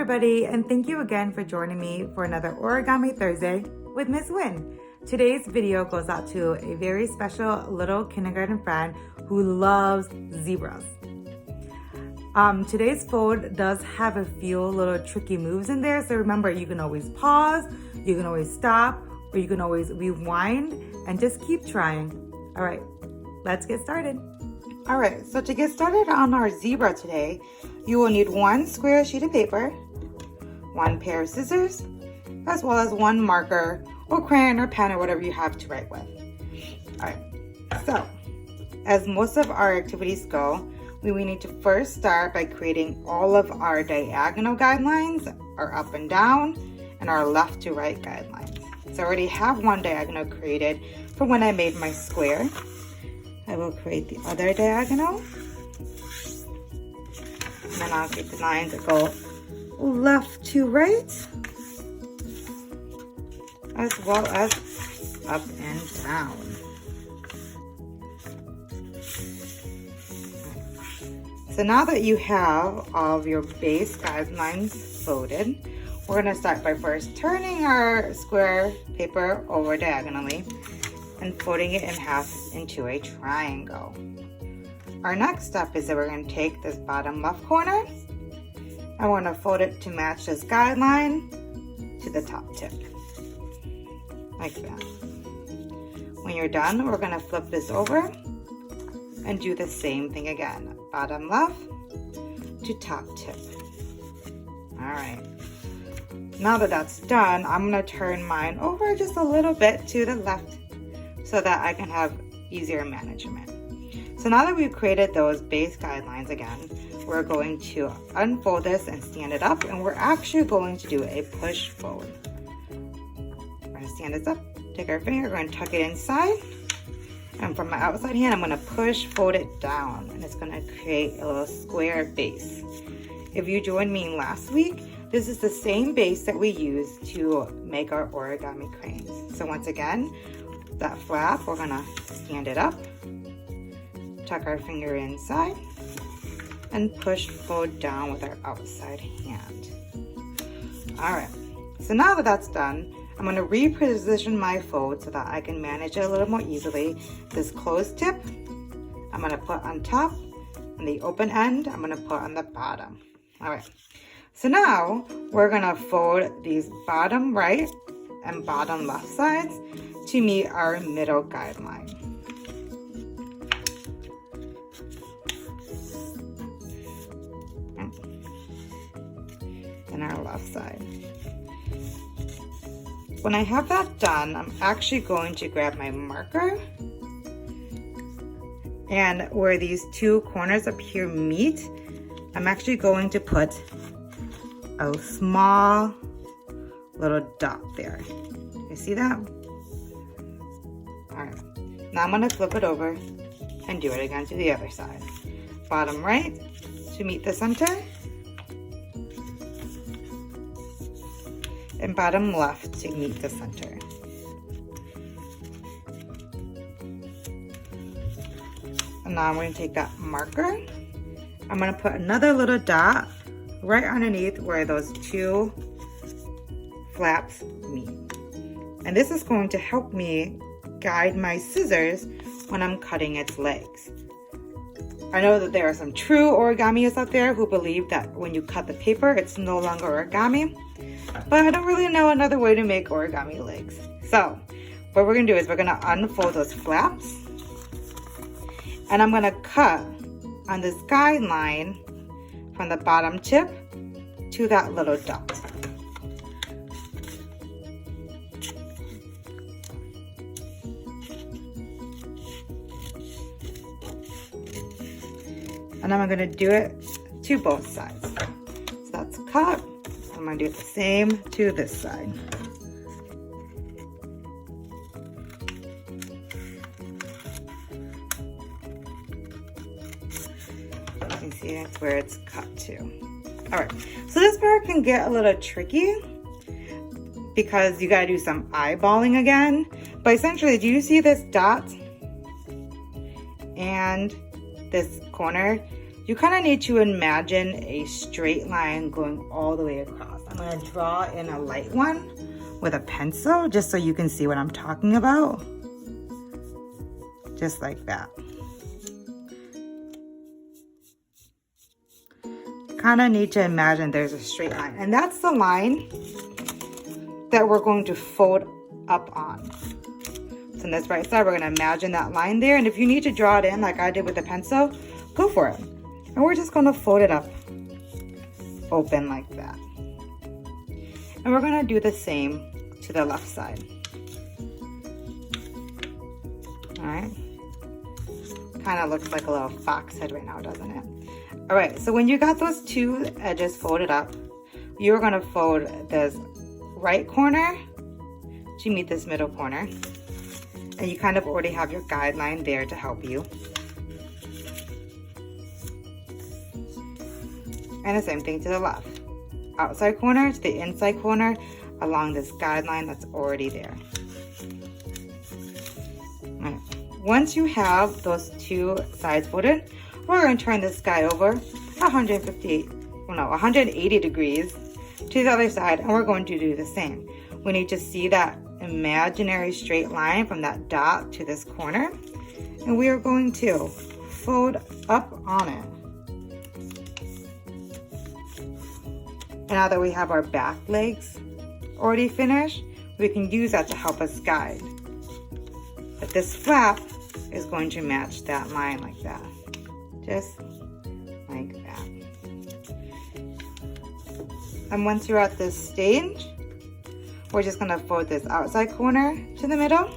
everybody, and thank you again for joining me for another Origami Thursday with Miss Wynn. Today's video goes out to a very special little kindergarten friend who loves zebras. Today's fold does have a few little tricky moves in there, so remember, you can always pause, you can always stop, or you can always rewind and just keep trying. All right, let's get started. All right, so to get started on our zebra today, you will need one square sheet of paper, one pair of scissors, as well as one marker or crayon or pen or whatever you have to write with. All right, so as most of our activities go, we need to first start by creating all of our diagonal guidelines, our up and down, and our left to right guidelines. So I already have one diagonal created for when I made my square. I will create the other diagonal. And then I'll create the lines that go left to right, as well as up and down. So now that you have all of your base guidelines folded, we're going to start by first turning our square paper over diagonally and folding it in half into a triangle. Our next step is that we're going to take this bottom left corner and we're going to fold it to match this guideline to the top tip, like that. When you're done, we're going to flip this over and do the same thing again. Bottom left to top tip. All right. Now that that's done, I'm going to turn mine over just a little bit to the left so that I can have easier management. So now that we've created those base guidelines again, we're going to unfold this and stand it up, and we're actually going to do a push fold. We're going to stand this up, take our finger, we're going to tuck it inside, and from my outside hand, I'm going to push fold it down, and it's going to create a little square base. If you joined me last week, this is the same base that we used to make our origami cranes. So once again, that flap, we're going to stand it up, tuck our finger inside, and push fold down with our outside hand. All right, so now that that's done, I'm going to reposition my fold so that I can manage it a little more easily. This closed tip, I'm going to put on top, and the open end, I'm going to put on the bottom. All right, so now we're going to fold these bottom right and bottom left sides to meet our middle guideline. And our left side. When I have that done, I'm actually going to grab my marker, and where these two corners up here meet, I'm actually going to put a small little dot there. You see that? All right, now I'm going to flip it over and do it again to the other side. Bottom right to meet the center, and bottom left to meet the center. And now I'm going to take that marker, I'm going to put another little dot right underneath where those two flaps meet. And this is going to help me guide my scissors when I'm cutting its legs. I know that there are some true origamists out there who believe that when you cut the paper, it's no longer origami. But I don't really know another way to make origami legs. So what we're going to do is we're going to unfold those flaps, and I'm going to cut on this guideline from the bottom tip to that little dot. And I'm going to do it to both sides. So that's cut. I'm going to do the same to this side. You can see that's where it's cut to. All right, so this part can get a little tricky because you got to do some eyeballing again. But essentially, do you see this dot and this corner? you kind of need to imagine a straight line going all the way across. I'm going to draw in a light one with a pencil just so you can see what I'm talking about. Just like that. Kind of need to imagine there's a straight line, and that's the line that we're going to fold up on. So on this right side, we're going to imagine that line there, and if you need to draw it in like I did with the pencil, go for it. And we're just going to fold it up open like that. And we're going to do the same to the left side. All right. Kind of looks like a little fox head right now, doesn't it? All right, so when you got those two edges folded up, you're going to fold this right corner to meet this middle corner. And you kind of already have your guideline there to help you. And the same thing to the left. Outside corner to the inside corner along this guideline that's already there. All right. Once you have those two sides folded, we're going to turn this guy over 180 degrees to the other side, and we're going to do the same. We need to see that imaginary straight line from that dot to this corner, and we are going to fold up on it. And now that we have our back legs already finished, we can use that to help us guide. But this flap is going to match that line like that. Just like that. And once you're at this stage, we're just going to fold this outside corner to the middle.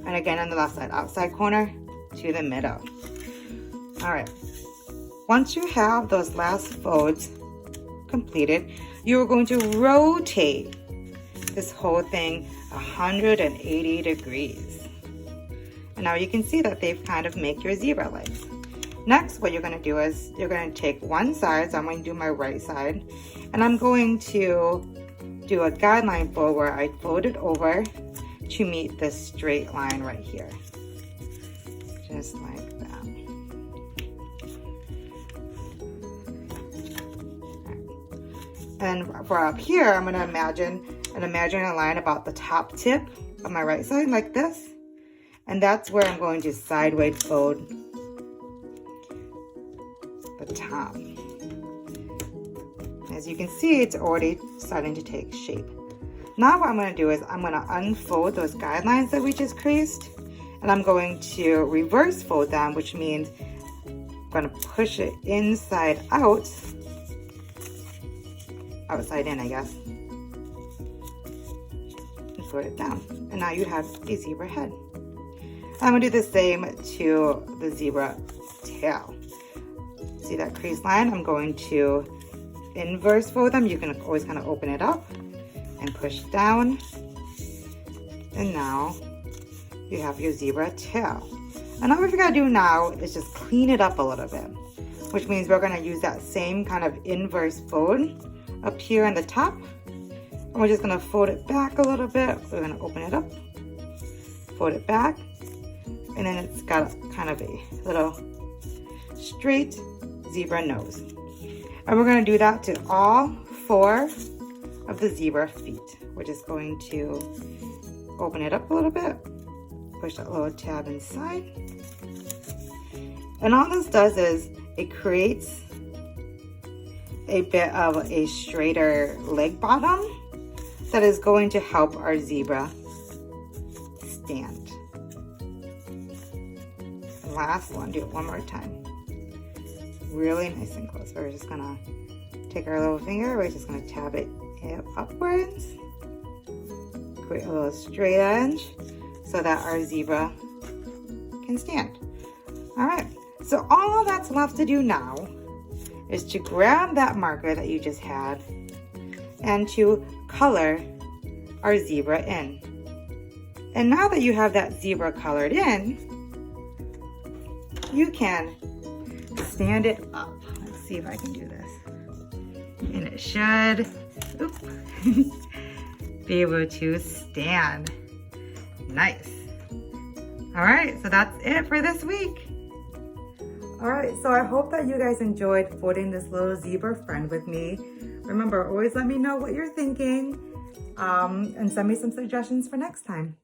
And again on the left side, outside corner to the middle. All right. Once you have those last folds completed, you're going to rotate this whole thing 180 degrees. And now you can see that they've kind of make your zebra legs. Next, what you're going to do is you're going to take one side, so I'm going to do my right side, and I'm going to do a guideline fold where I fold it over to meet this straight line right here. Just like that. And for up here, I'm going to imagine an imaginary line about the top tip of my right side like this. And that's where I'm going to sideways fold the top. As you can see, it's already starting to take shape. Now what I'm going to do is I'm going to unfold those guidelines that we just creased, and I'm going to reverse fold them, which means I'm going to push it inside out, outside in, I guess, and fold it down. And now you have a zebra head. I'm going to do the same to the zebra tail. See that crease line? I'm going to inverse fold them. You can always kind of open it up and push down. And now you have your zebra tail. And all we've got to do now is just clean it up a little bit, which means we're going to use that same kind of inverse fold up here on the top. And we're just going to fold it back a little bit. We're going to open it up, fold it back, and then it's got kind of a little straight zebra nose. And we're going to do that to all 4 of the zebra feet. We're just going to open it up a little bit, push that little tab inside. And all this does is it creates a bit of a straighter leg bottom that is going to help our zebra stand. Last one, do it one more time. Really nice and close. We're just gonna take our little finger, we're just gonna tap it upwards, create a little straight edge so that our zebra can stand. All right, so all that's left to do now is to grab that marker that you just had and to color our zebra in. And now that you have that zebra colored in, you can stand it up. Let's see if I can do this. And it should be able to stand. Nice. All right, so that's it for this week. All right, so I hope that you guys enjoyed folding this little zebra friend with me. Remember, always let me know what you're thinking and send me some suggestions for next time.